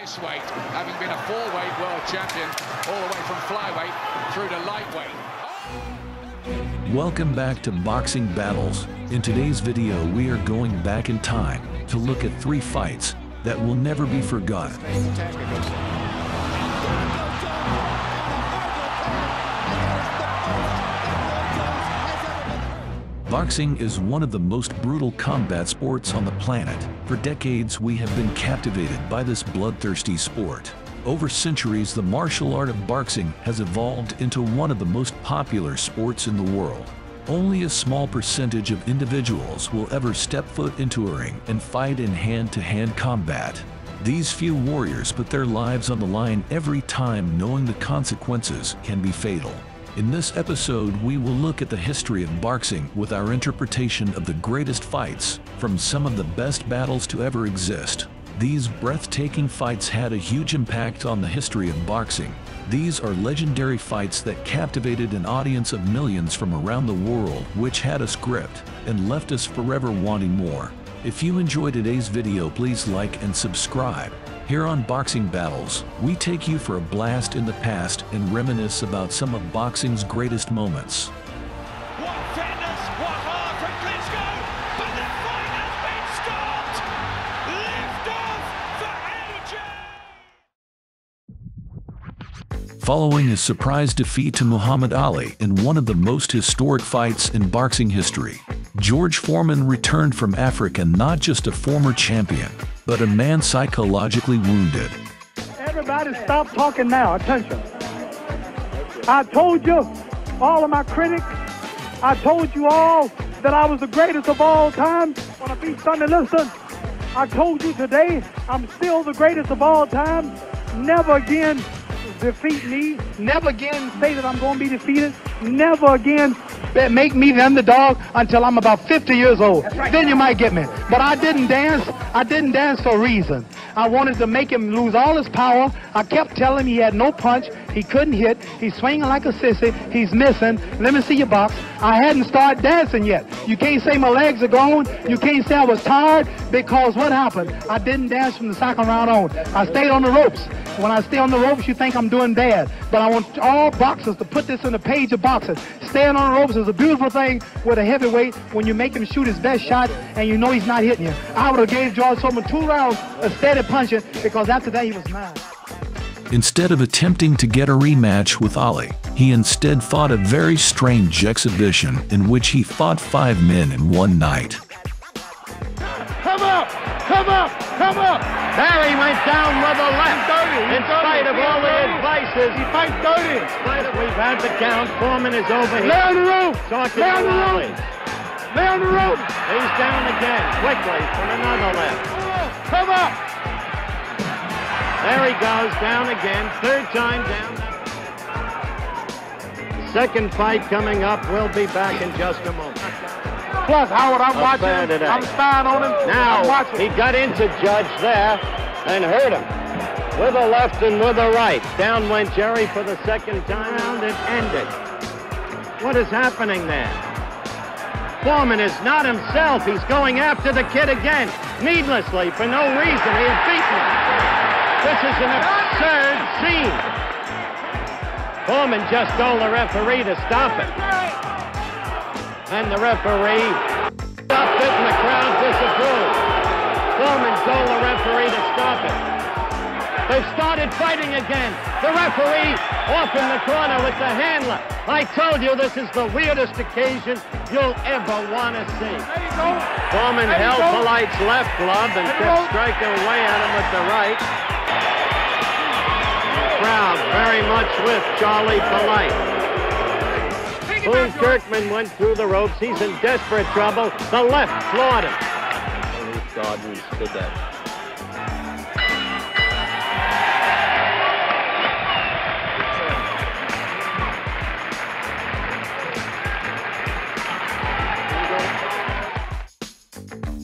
This weight, having been a 4-weight world champion, all the way from flyweight through to lightweight. Welcome back to Boxing Battles. In today's video, we are going back in time to look at 3 fights that will never be forgotten. Boxing is one of the most brutal combat sports on the planet. For decades, we have been captivated by this bloodthirsty sport. Over centuries, the martial art of boxing has evolved into one of the most popular sports in the world. Only a small percentage of individuals will ever step foot into a ring and fight in hand-to-hand combat. These few warriors put their lives on the line every time, knowing the consequences can be fatal. In this episode, we will look at the history of boxing with our interpretation of the greatest fights from some of the best battles to ever exist. These breathtaking fights had a huge impact on the history of boxing. These are legendary fights that captivated an audience of millions from around the world, which had us gripped and left us forever wanting more. If you enjoyed today's video, please like and subscribe. Here on Boxing Battles, we take you for a blast in the past and reminisce about some of boxing's greatest moments. What fitness, what heart from Klitschko, but the fight has been stopped. Lift off for AJ! Following a surprise defeat to Muhammad Ali in one of the most historic fights in boxing history, George Foreman returned from Africa not just a former champion, but a man psychologically wounded. Everybody stop talking now. Attention. I told you, all of my critics, I told you all that I was the greatest of all time. When I beat Sunday Liston, I told you today I'm still the greatest of all time. Never again defeat me. Never again say that I'm going to be defeated. Never again make me the underdog until I'm about 50 years old. Right. Then you might get me. But I didn't dance. I didn't dance for a reason. I wanted to make him lose all his power. I kept telling him he had no punch. He couldn't hit. He's swinging like a sissy. He's missing. Let me see your box. I hadn't started dancing yet. You can't say my legs are gone. You can't say I was tired, because what happened? I didn't dance from the second round on. I stayed on the ropes. When I stay on the ropes, you think I'm doing bad. But I want all boxers to put this in the page of boxing. Staying on the ropes is a beautiful thing with a heavyweight when you make him shoot his best shot and you know he's not hitting you. I would have gave George Foreman 2 rounds of steady punching, because after that he was mine. Instead of attempting to get a rematch with Ali, he instead fought a very strange exhibition in which he fought 5 men in one night. Come up! Come up! Come up! Barry went down with the left. In spite of all the advices, He fights dirty! we've had the count. Foreman is over here. Lay on the rope! Talking Lay on to the Ali. rope! Lay on the rope! He's down again, quickly, for another left. Come up! There he goes, down again, 3rd time down. Second fight coming up. We'll be back in just a moment. Plus, Howard, I'm watching fair him. today. I'm spying on him. I'm Now, watching. he got into Judge there and hurt him with a left and with a right. Down went Jerry for the second time round and ended. What is happening there? Foreman is not himself. He's going after the kid again, needlessly, for no reason. He had beaten him. This is an absurd scene. Foreman just told the referee to stop it. And the referee stopped it and the crowd disapproved. Foreman told the referee to stop it. They've started fighting again. The referee off in the corner with the handler. I told you this is the weirdest occasion you'll ever want to see. Foreman held Polite's left glove and kept striking away at him with the right. The crowd very much with Charlie Polite. Boone Kirkman went through the ropes. He's in desperate trouble. The left floored him. Gordon stood there.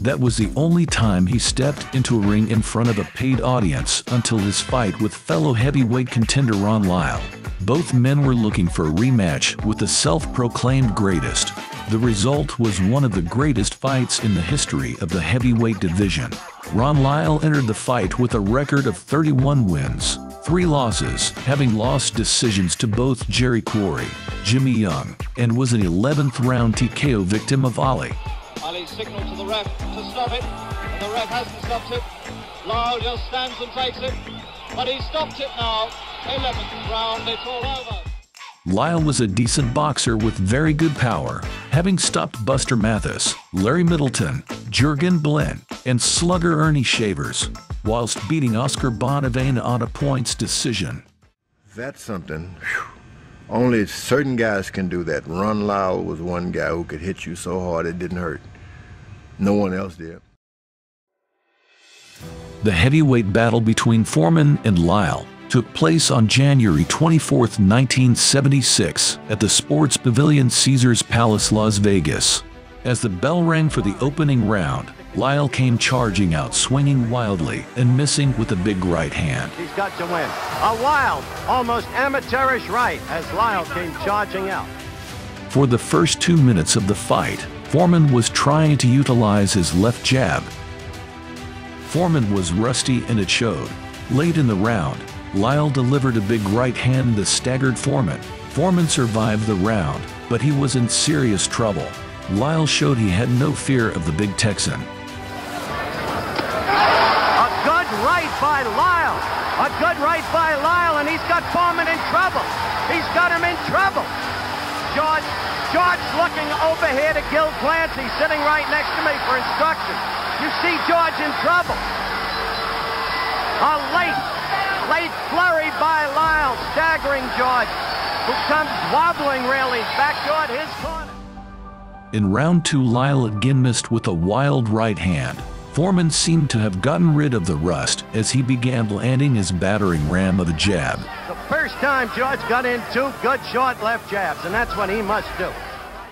That was the only time he stepped into a ring in front of a paid audience until his fight with fellow heavyweight contender Ron Lyle. Both men were looking for a rematch with the self-proclaimed greatest. The result was one of the greatest fights in the history of the heavyweight division. Ron Lyle entered the fight with a record of 31 wins, 3 losses, having lost decisions to both Jerry Quarry, Jimmy Young, and was an 11th round TKO victim of Ali. Ali signaled to the ref to stop it, and the ref hasn't stopped it. Lyle just stands and takes it, but he stopped it now. 11th round, it's all over. Lyle was a decent boxer with very good power, having stopped Buster Mathis, Larry Middleton, Jurgen Blinn, and slugger Ernie Shavers, whilst beating Oscar Bonavena on a points decision. That's something. Whew. Only certain guys can do that. Ron Lyle was one guy who could hit you so hard it didn't hurt. No one else did. The heavyweight battle between Foreman and Lyle took place on January 24, 1976 at the Sports Pavilion Caesars Palace, Las Vegas. As the bell rang for the opening round, Lyle came charging out, swinging wildly and missing with a big right hand. He's got to win. A wild, almost amateurish right as Lyle came charging out. For the first 2 minutes of the fight, Foreman was trying to utilize his left jab. Foreman was rusty and it showed. Late in the round, Lyle delivered a big right hand that staggered Foreman. Foreman survived the round, but he was in serious trouble. Lyle showed he had no fear of the big Texan. A good right by Lyle. A good right by Lyle, and he's got Foreman in trouble. He's got him in trouble. George looking over here to Gil Clancy, sitting right next to me for instructions. You see George in trouble. A late flurry by Lyle, staggering George, who comes wobbling really back toward his corner. In round 2, Lyle again missed with a wild right hand. Foreman seemed to have gotten rid of the rust as he began landing his battering ram of a jab. The first time George got in 2 good short left jabs, and that's what he must do.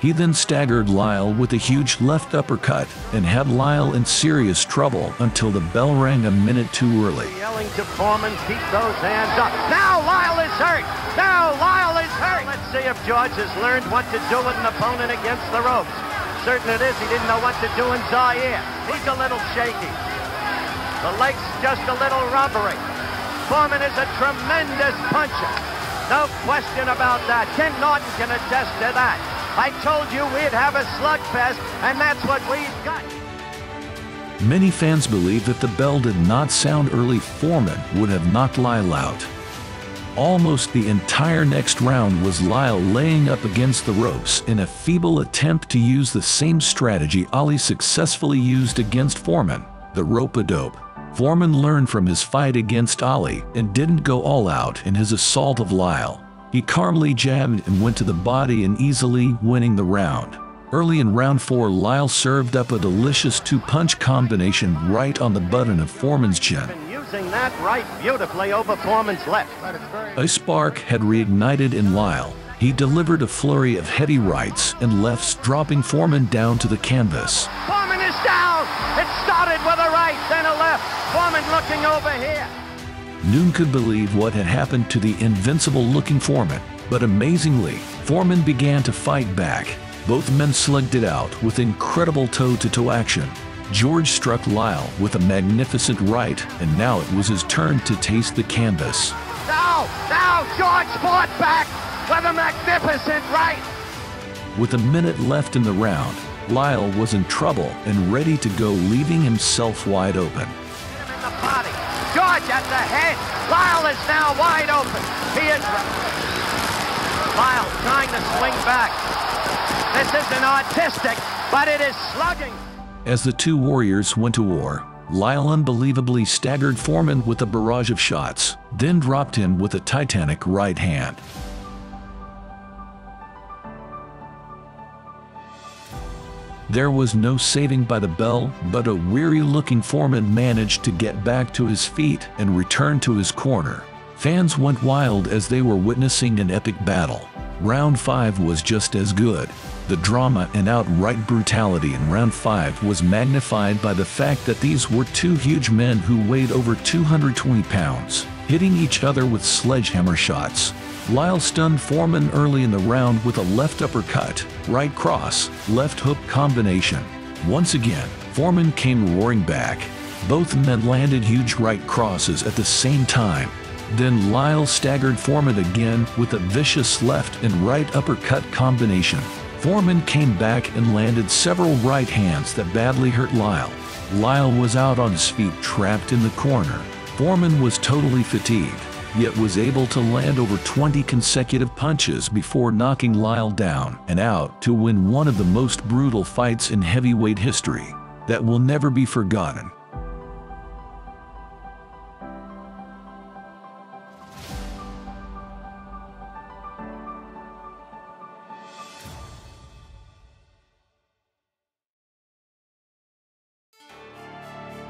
He then staggered Lyle with a huge left uppercut and had Lyle in serious trouble until the bell rang a minute too early. Yelling to Foreman, keep those hands up. Now Lyle is hurt! Now Lyle is hurt! Let's see if George has learned what to do with an opponent against the ropes. Certain it is, he didn't know what to do in Zaire. He's a little shaky. The leg's just a little rubbery. Foreman is a tremendous puncher. No question about that. Ken Norton can attest to that. I told you we'd have a slugfest, and that's what we've got. Many fans believe if the bell did not sound early, Foreman would have knocked Lyle out. Almost the entire next round was Lyle laying up against the ropes in a feeble attempt to use the same strategy Ali successfully used against Foreman, the rope-a-dope. Foreman learned from his fight against Ali and didn't go all out in his assault of Lyle. He calmly jabbed and went to the body and easily winning the round. Early in round 4, Lyle served up a delicious 2-punch combination right on the button of Foreman's chin. Using that right beautifully over Foreman's left. A spark had reignited in Lyle. He delivered a flurry of heavy rights and lefts, dropping Foreman down to the canvas. Foreman is down! It started with a right, then a left. Foreman looking over here. Noon could believe what had happened to the invincible-looking Foreman, but amazingly, Foreman began to fight back. Both men slugged it out with incredible toe-to-toe action. George struck Lyle with a magnificent right, and now it was his turn to taste the canvas. Now George fought back with a magnificent right. With a minute left in the round, Lyle was in trouble and ready to go, leaving himself wide open. In the body. George at the head. Lyle is now wide open. He is... Lyle trying to swing back. This isn't artistic, but it is slugging. As the two warriors went to war, Lyle unbelievably staggered Foreman with a barrage of shots, then dropped him with a titanic right hand. There was no saving by the bell, but a weary-looking Foreman managed to get back to his feet and return to his corner. Fans went wild as they were witnessing an epic battle. Round 5 was just as good. The drama and outright brutality in round 5 was magnified by the fact that these were two huge men who weighed over 220 pounds, hitting each other with sledgehammer shots. Lyle stunned Foreman early in the round with a left uppercut, right cross, left hook combination. Once again, Foreman came roaring back. Both men landed huge right crosses at the same time. Then Lyle staggered Foreman again with a vicious left and right uppercut combination. Foreman came back and landed several right hands that badly hurt Lyle. Lyle was out on his feet, trapped in the corner. Foreman was totally fatigued, yet was able to land over 20 consecutive punches before knocking Lyle down and out to win one of the most brutal fights in heavyweight history that will never be forgotten.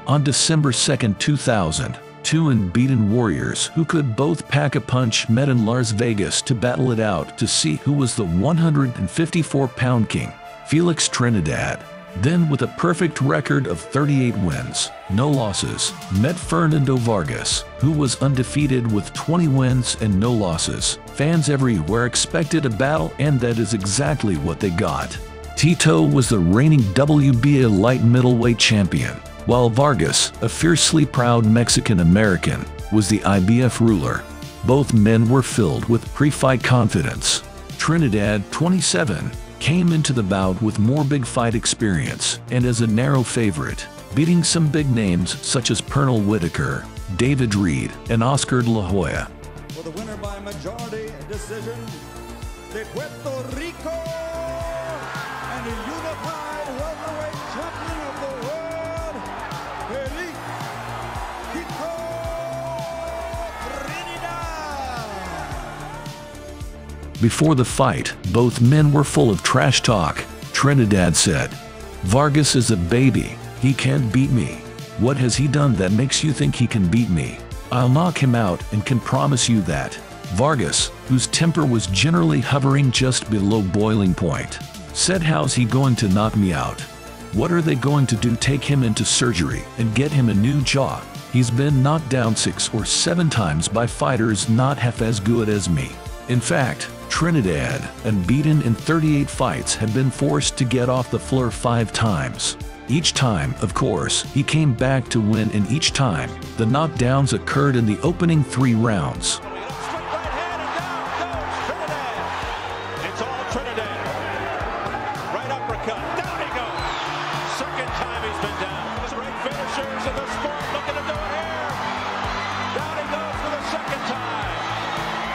On December 2, 2000, two unbeaten warriors who could both pack a punch met in Las Vegas to battle it out to see who was the 154-pound king. Felix Trinidad, then with a perfect record of 38 wins, no losses, met Fernando Vargas, who was undefeated with 20 wins and no losses. Fans everywhere expected a battle, and that is exactly what they got. Tito was the reigning WBA light middleweight champion, while Vargas, a fiercely proud Mexican-American, was the IBF ruler. Both men were filled with pre-fight confidence. Trinidad, 27, came into the bout with more big fight experience and as a narrow favorite, beating some big names such as Pernell Whitaker, David Reed, and Oscar De La Hoya. For the winner by majority decision, de Puerto Rico, and the unified welterweight champion of the world, Before the fight, both men were full of trash talk. Trinidad said, "Vargas is a baby. He can't beat me. What has he done that makes you think he can beat me? I'll knock him out and can promise you that." Vargas, whose temper was generally hovering just below boiling point, said, "How's he going to knock me out? What are they going to do? Take him into surgery and get him a new jaw? He's been knocked down 6 or 7 times by fighters not half as good as me." In fact, Trinidad, unbeaten in 38 fights, had been forced to get off the floor 5 times. Each time, of course, he came back to win, and each time, the knockdowns occurred in the opening 3 rounds. It's all Trinidad. Right uppercut. Down he goes. Second time he's been down. His right finishers in the sport looking to do it here. Down he goes for the second time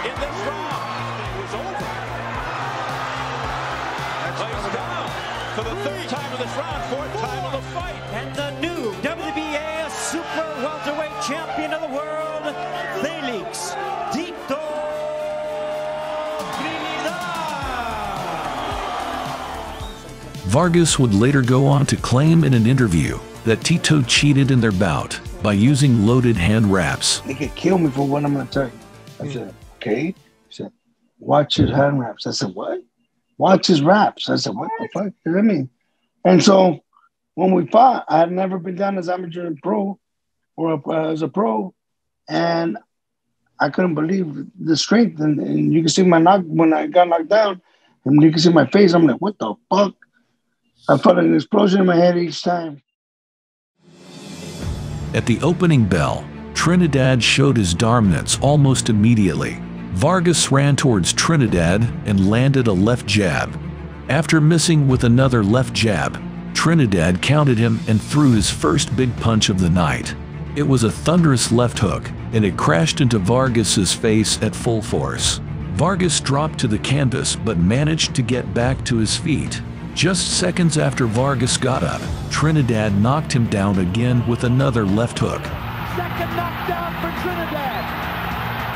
in this round. It was over. Lays down for the 3rd time of this round, 4th time of the fight. And the new WBA super welterweight champion of the world, Felix Tito. Vargas would later go on to claim in an interview that Tito cheated in their bout by using loaded hand wraps. They could kill me for what I'm going to tell you. I said, okay. He said, watch his hand wraps. I said, what? Watch his wraps. I said, what the fuck does that mean? And so when we fought, I had never been down as amateur and pro or as a pro. And I couldn't believe the strength. And you can see my knock when I got knocked down. And you can see my face. I'm like, what the fuck? I felt an explosion in my head each time. At the opening bell, Trinidad showed his dominance almost immediately. Vargas ran towards Trinidad and landed a left jab. After missing with another left jab, Trinidad countered him and threw his first big punch of the night. It was a thunderous left hook, and it crashed into Vargas's face at full force. Vargas dropped to the canvas but managed to get back to his feet. Just seconds after Vargas got up, Trinidad knocked him down again with another left hook. Second knockdown for Trinidad.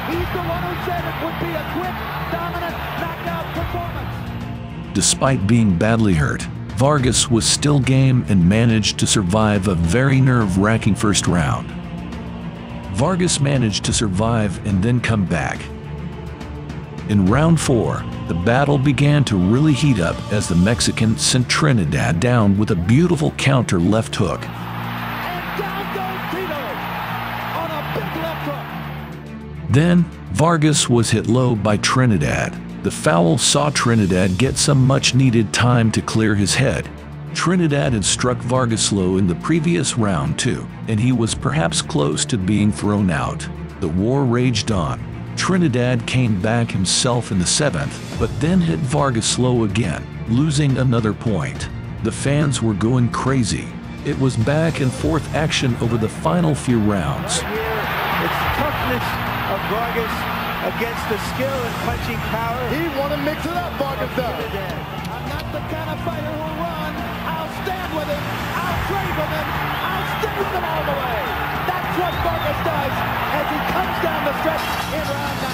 He's the one who said it would be a quick, dominant knockout performance. Despite being badly hurt, Vargas was still game and managed to survive a very nerve-wracking first round. Vargas managed to survive and then come back. In round 4, the battle began to really heat up as the Mexican sent Trinidad down with a beautiful counter left hook. And down goes Tito on a big left hook. Then, Vargas was hit low by Trinidad. The foul saw Trinidad get some much-needed time to clear his head. Trinidad had struck Vargas low in the previous round too, and he was perhaps close to being thrown out. The war raged on. Trinidad came back himself in the 7th, but then hit Vargas low again, losing another point. The fans were going crazy. It was back and forth action over the final few rounds. Right here, it's toughness of Vargas against the skill and punching power. He want to mix it up, Vargas does. I'm not the kind of fighter who'll run. I'll stand with him. I'll trade with him. I'll stay with him all the way. That's what Vargas does as he comes down the stretch in round 9.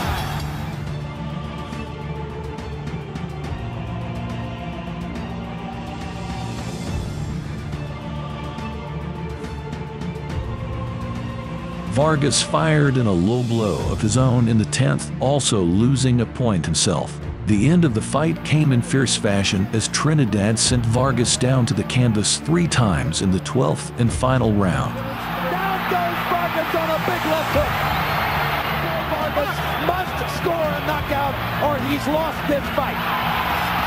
Vargas fired in a low blow of his own in the 10th, also losing a point himself. The end of the fight came in fierce fashion as Trinidad sent Vargas down to the canvas 3 times in the 12th and final round. Down goes Vargas on a big left hook. Vargas must score a knockout or he's lost this fight.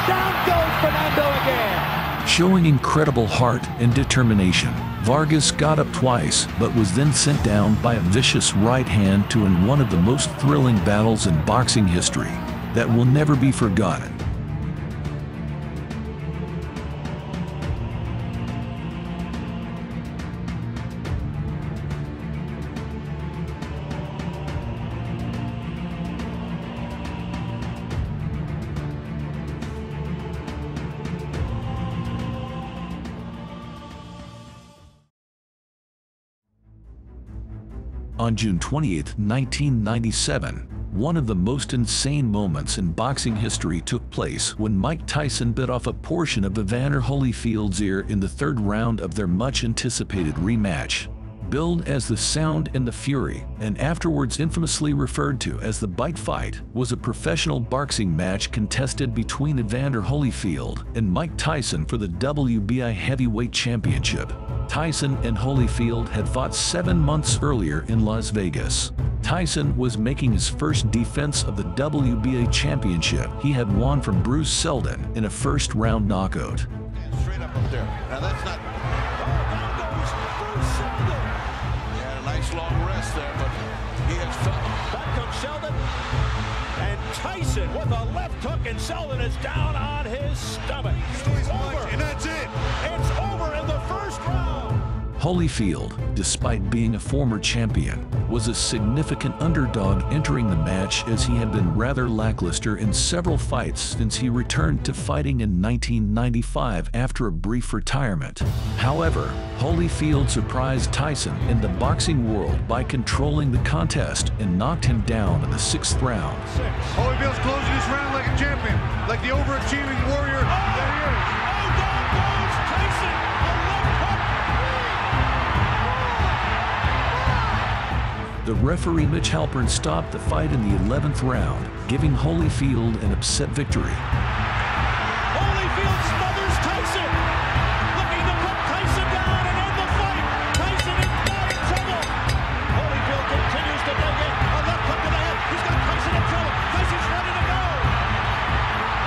Down goes Fernando again. Showing incredible heart and determination, Vargas got up twice but was then sent down by a vicious right hand to end one of the most thrilling battles in boxing history that will never be forgotten. On June 28, 1997, one of the most insane moments in boxing history took place when Mike Tyson bit off a portion of Evander Holyfield's ear in the 3rd round of their much-anticipated rematch. Billed as the Sound and the Fury, and afterwards infamously referred to as the Bite Fight, was a professional boxing match contested between Evander Holyfield and Mike Tyson for the WBI Heavyweight Championship. Tyson and Holyfield had fought 7 months earlier in Las Vegas. Tyson was making his first defense of the WBA Championship he had won from Bruce Seldon in a first-round knockout. Straight up there. Now that's not... Oh, down goes Bruce Seldon. He had a nice long rest there, but he has felt... Back comes Seldon. And Tyson with a left hook, and Seldon is down on his stomach. It's over. And that's it. It's over in the first round. Holyfield, despite being a former champion, was a significant underdog entering the match as he had been rather lackluster in several fights since he returned to fighting in 1995 after a brief retirement. However, Holyfield surprised Tyson in the boxing world by controlling the contest and knocked him down in the 6th round. Holyfield's closing this round like a champion, like the overachieving warrior that he is. Oh, down goes Tyson. A left hook. The referee Mitch Halpern stopped the fight in the 11th round, giving Holyfield an upset victory. Holyfield smothers Tyson, looking to put Tyson down and end the fight. Tyson is not in trouble. Holyfield continues to dig in. A left hook to the head. He's got Tyson in trouble. Tyson's ready to go.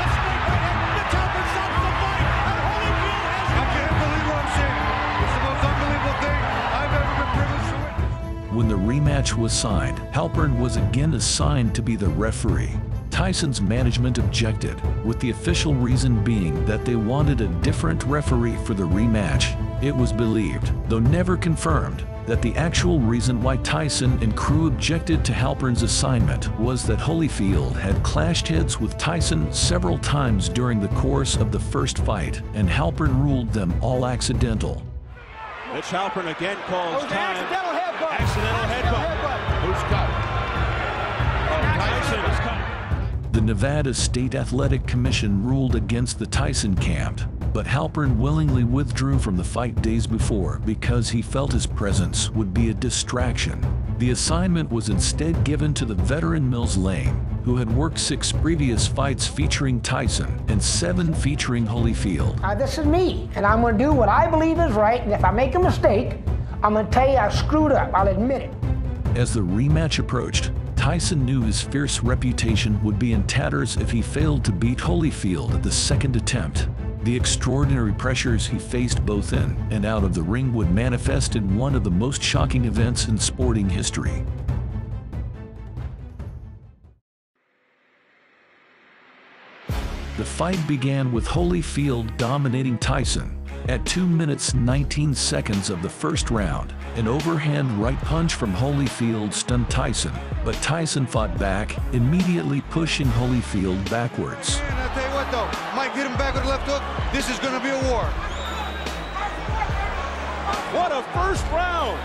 A straight right hand. Mitch Halpern stops the fight, and Holyfield has... I can't believe what I'm seeing. It's the most unbelievable thing I've ever been privileged to witness. When the rematch was signed, Halpern was again assigned to be the referee. Tyson's management objected, with the official reason being that they wanted a different referee for the rematch. It was believed, though never confirmed, that the actual reason why Tyson and crew objected to Halpern's assignment was that Holyfield had clashed heads with Tyson several times during the course of the first fight, and Halpern ruled them all accidental. Mitch Halpern again calls time. Accidental headbutt. Accidental headbutt. Who's cut? Tyson is cut. The Nevada State Athletic Commission ruled against the Tyson camp, but Halpern willingly withdrew from the fight days before because he felt his presence would be a distraction. The assignment was instead given to the veteran Mills Lane, who had worked 6 previous fights featuring Tyson and 7 featuring Holyfield. This is me, and I'm going to do what I believe is right, and if I make a mistake, I'm going to tell you I screwed up. I'll admit it. As the rematch approached, Tyson knew his fierce reputation would be in tatters if he failed to beat Holyfield at the second attempt. The extraordinary pressures he faced both in and out of the ring would manifest in one of the most shocking events in sporting history. The fight began with Holyfield dominating Tyson. At 2 minutes 19 seconds of the first round, an overhand right punch from Holyfield stunned Tyson, but Tyson fought back, immediately pushing Holyfield backwards. And I'll tell you what though, Mike hit him back with a left hook. This is going to be a war. What a first round!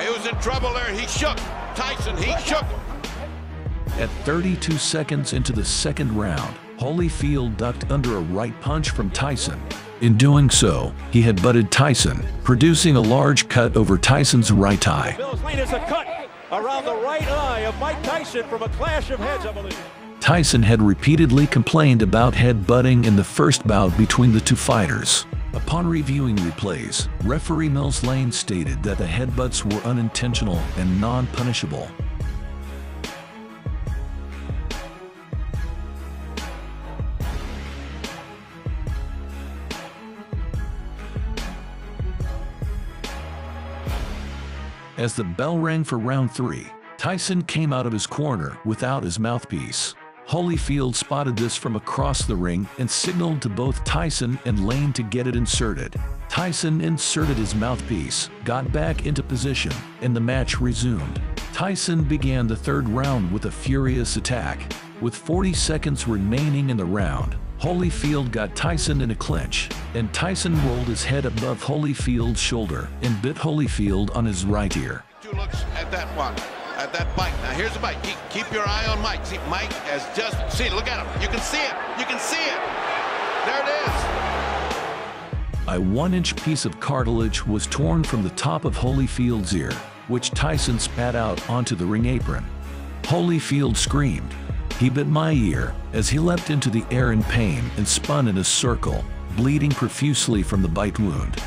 He was in trouble there. He shook. Tyson, he shook him. At 32 seconds into the second round, Holyfield ducked under a right punch from Tyson. In doing so, he had butted Tyson, producing a large cut over Tyson's right eye. Mills Lane is a cut around the right eye of Mike Tyson from a clash of heads, I believe. Tyson had repeatedly complained about head-butting in the first bout between the two fighters. Upon reviewing replays, referee Mills Lane stated that the headbutts were unintentional and non-punishable. As the bell rang for round 3, Tyson came out of his corner without his mouthpiece. Holyfield spotted this from across the ring and signaled to both Tyson and Lane to get it inserted. Tyson inserted his mouthpiece, got back into position, and the match resumed. Tyson began the third round with a furious attack. With 40 seconds remaining in the round, Holyfield got Tyson in a clinch, and Tyson rolled his head above Holyfield's shoulder and bit Holyfield on his right ear. 2 looks at that one, at that bite. Now here's the bite. Keep your eye on Mike. See, Mike has just, see, look at him. You can see it. You can see it. There it is. A 1-inch piece of cartilage was torn from the top of Holyfield's ear, which Tyson spat out onto the ring apron. Holyfield screamed. He bit my ear as he leapt into the air in pain and spun in a circle, bleeding profusely from the bite wound.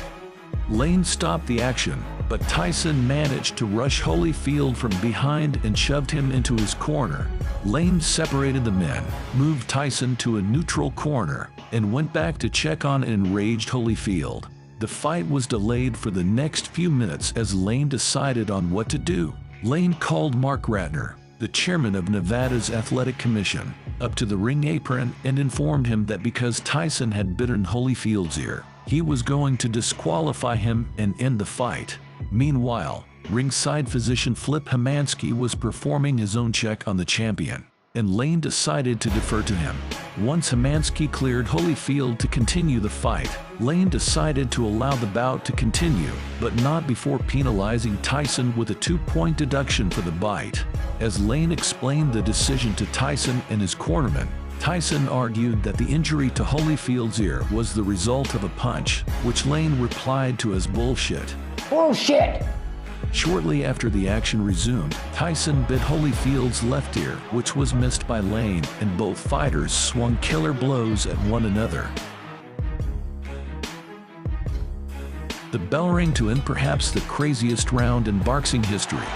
Lane stopped the action, but Tyson managed to rush Holyfield from behind and shoved him into his corner. Lane separated the men, moved Tyson to a neutral corner, and went back to check on an enraged Holyfield. The fight was delayed for the next few minutes as Lane decided on what to do. Lane called Mark Ratner, the chairman of Nevada's Athletic Commission, up to the ring apron and informed him that because Tyson had bitten Holyfield's ear, he was going to disqualify him and end the fight. Meanwhile, ringside physician Flip Hamansky was performing his own check on the champion, and Lane decided to defer to him. Once Hamansky cleared Holyfield to continue the fight, Lane decided to allow the bout to continue, but not before penalizing Tyson with a 2-point deduction for the bite. As Lane explained the decision to Tyson and his cornerman, Tyson argued that the injury to Holyfield's ear was the result of a punch, which Lane replied to as bullshit. Bullshit! Shortly after the action resumed, Tyson bit Holyfield's left ear, which was missed by Lane, and both fighters swung killer blows at one another. The bell rang to end perhaps the craziest round in boxing history.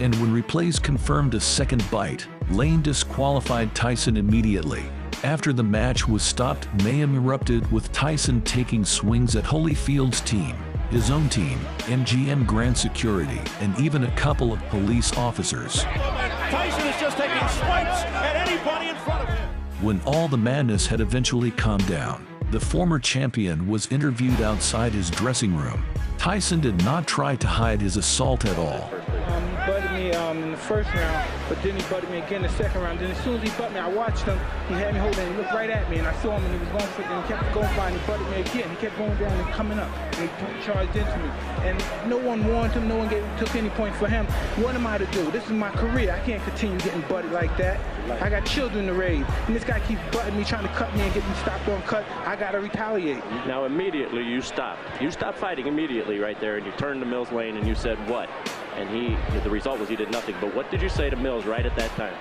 And when replays confirmed a second bite, Lane disqualified Tyson immediately. After the match was stopped, mayhem erupted with Tyson taking swings at Holyfield's team, his own team, MGM Grand Security, and even a couple of police officers. Tyson is just taking swipes at anybody in front of him. When all the madness had eventually calmed down, the former champion was interviewed outside his dressing room. Tyson did not try to hide his assault at all. He butted me in the first round, but then he butted me again in the second round. Then as soon as he butted me, I watched him. He had me holding, he looked right at me, and I saw him, and he was going for it, and he kept going by, and he butted me again. He kept going down and coming up, and he charged into me. And no one warned him, no one took any point for him. What am I to do? This is my career. I can't continue getting butted like that. I got children to raise, and this guy keeps butting me, trying to cut me and get me stopped on cut. I got to retaliate. Now immediately you stopped. You stopped fighting immediately right there, and you turned to Mills Lane and you said what? And the result was he did nothing. But what did you say to Mills right at that time?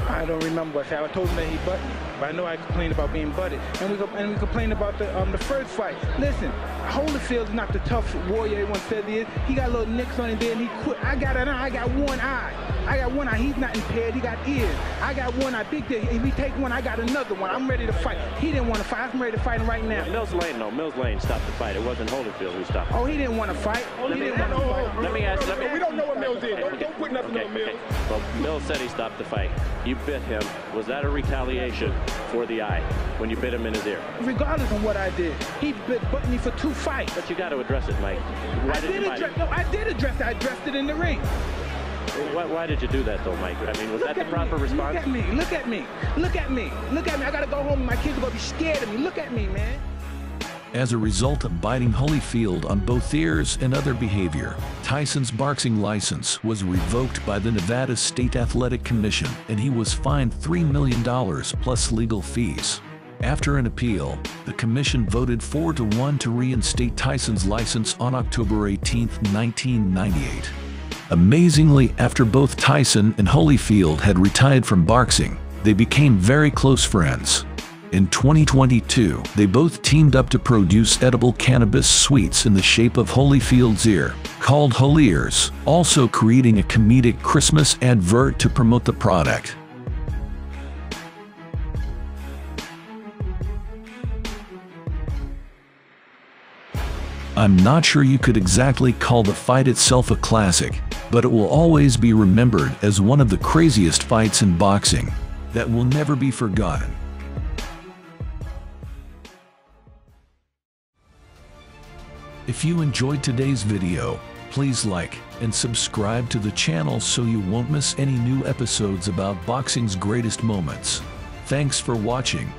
I don't remember. I told him that he butted me, but I know I complained about being butted, and we complained about the first fight. Listen, Holyfield is not the tough warrior everyone said he is. He got little nicks on him there, and he quit. I got an eye. I got one eye. I got one eye, he's not impaired, he got ears. I got one eye, big deal. If he take one, I got another one. I'm ready to fight. He didn't want to fight. I'm ready to fight him right now. Mills Lane, no. Mills Lane stopped the fight. It wasn't Holyfield who stopped it. Oh, he didn't want to fight. He didn't want to fight. Let me ask. We don't know what Mills did. Don't put nothing on Mills. Well, Mills said he stopped the fight. You bit him. Was that a retaliation for the eye when you bit him in his ear? Regardless of what I did, he bit me for 2 fights. But you got to address it, Mike. I did address it. I addressed it in the ring. Why did you do that, though, Mike? I mean, was that the proper response? Look at me. Look at me. Look at me. Look at me. I got to go home and my kids are going to be scared of me. Look at me, man. As a result of biting Holyfield on both ears and other behavior, Tyson's boxing license was revoked by the Nevada State Athletic Commission and he was fined $3 million plus legal fees. After an appeal, the commission voted 4-1 to reinstate Tyson's license on October 18, 1998. Amazingly, after both Tyson and Holyfield had retired from boxing, they became very close friends. In 2022, they both teamed up to produce edible cannabis sweets in the shape of Holyfield's ear, called Holy-Ears, also creating a comedic Christmas advert to promote the product. I'm not sure you could exactly call the fight itself a classic, but it will always be remembered as one of the craziest fights in boxing that will never be forgotten. If you enjoyed today's video, please like and subscribe to the channel so you won't miss any new episodes about boxing's greatest moments. Thanks for watching.